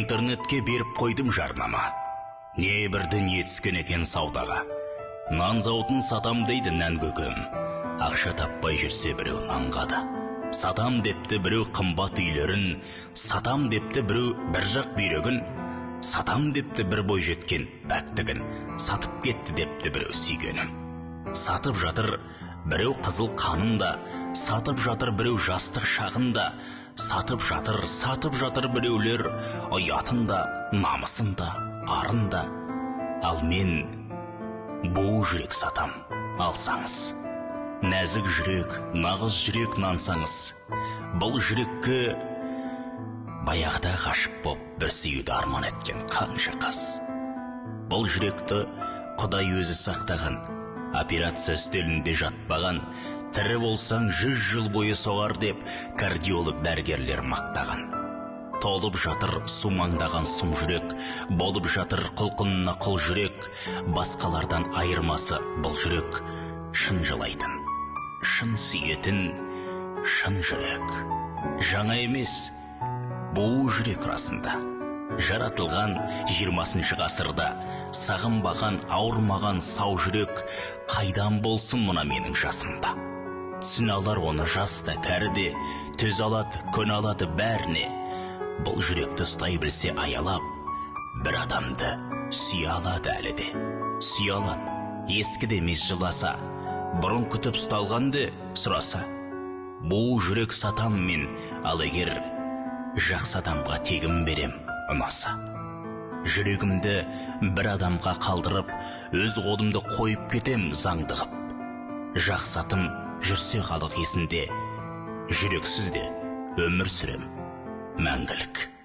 Интернетке беріп қойдым жарнама. Не бірді нетіскен екен саудаға. Нан зауытын сатам дейді нән көкем. Ақша таппай жүрсе біреу нанға да. Сатам депті біреу қымбат үйлерін, сатам депті біреу бір жақ бүйрегін, сатам депті бір бой жеткен бәктігін, сатып кетті депті біреу сүйгенін. Сатып жатыр біреу қызыл қанында, сатып жатыр біреу жастық шағында, сатып жатыр біреулер ұятында, намысында, арында. Ал мен бұл жүрек сатам, алсаңыз. Нәзік жүрек, нағыз жүрек нансаңыз. Бұл жүрекке баяғыда ғашық боп бір сүюді арман еткен қанша қыз. Бұл жүректі Құдай өзі сақтаған, операция үстелінде жатпаған, тірі болсаң 100 жыл бойы соғар деп кардиолог дәрігерлер мақтаған. Толып жатыр сумаңдаған сұм жүрек, болып жатыр құлқынына құл жүрек, басқалардан айырмасы бұл жүрек, шын жылайтын, шын сүйетін, шын жүрек. Жаңа емес, бұл жүрек расында. Жаратылған 20 ғасырда, сағынбаған, ауырмаған сау жүрек, қайдан болсын мұна менің жасымда. Түсін алар оны жаста кәріде, төз алады, көн алады бәріне. Бұл жүректі ұстай білсе аялап, бір адамды сүйе алады әлі де. Сүйе алады, ескі демес жыласа, бұрын күтіп ұсталғанды сұраса. Бұл жүрек сатам мен, ал егер жақсы адамға тегін берем ұнаса. Жүрегімді бір адамға қалдырып, өз қолымды қойып кетем заңдығып. Жақсатым жүрсе халық есінде, жүрексіз де өмір сүрем мәңгілік.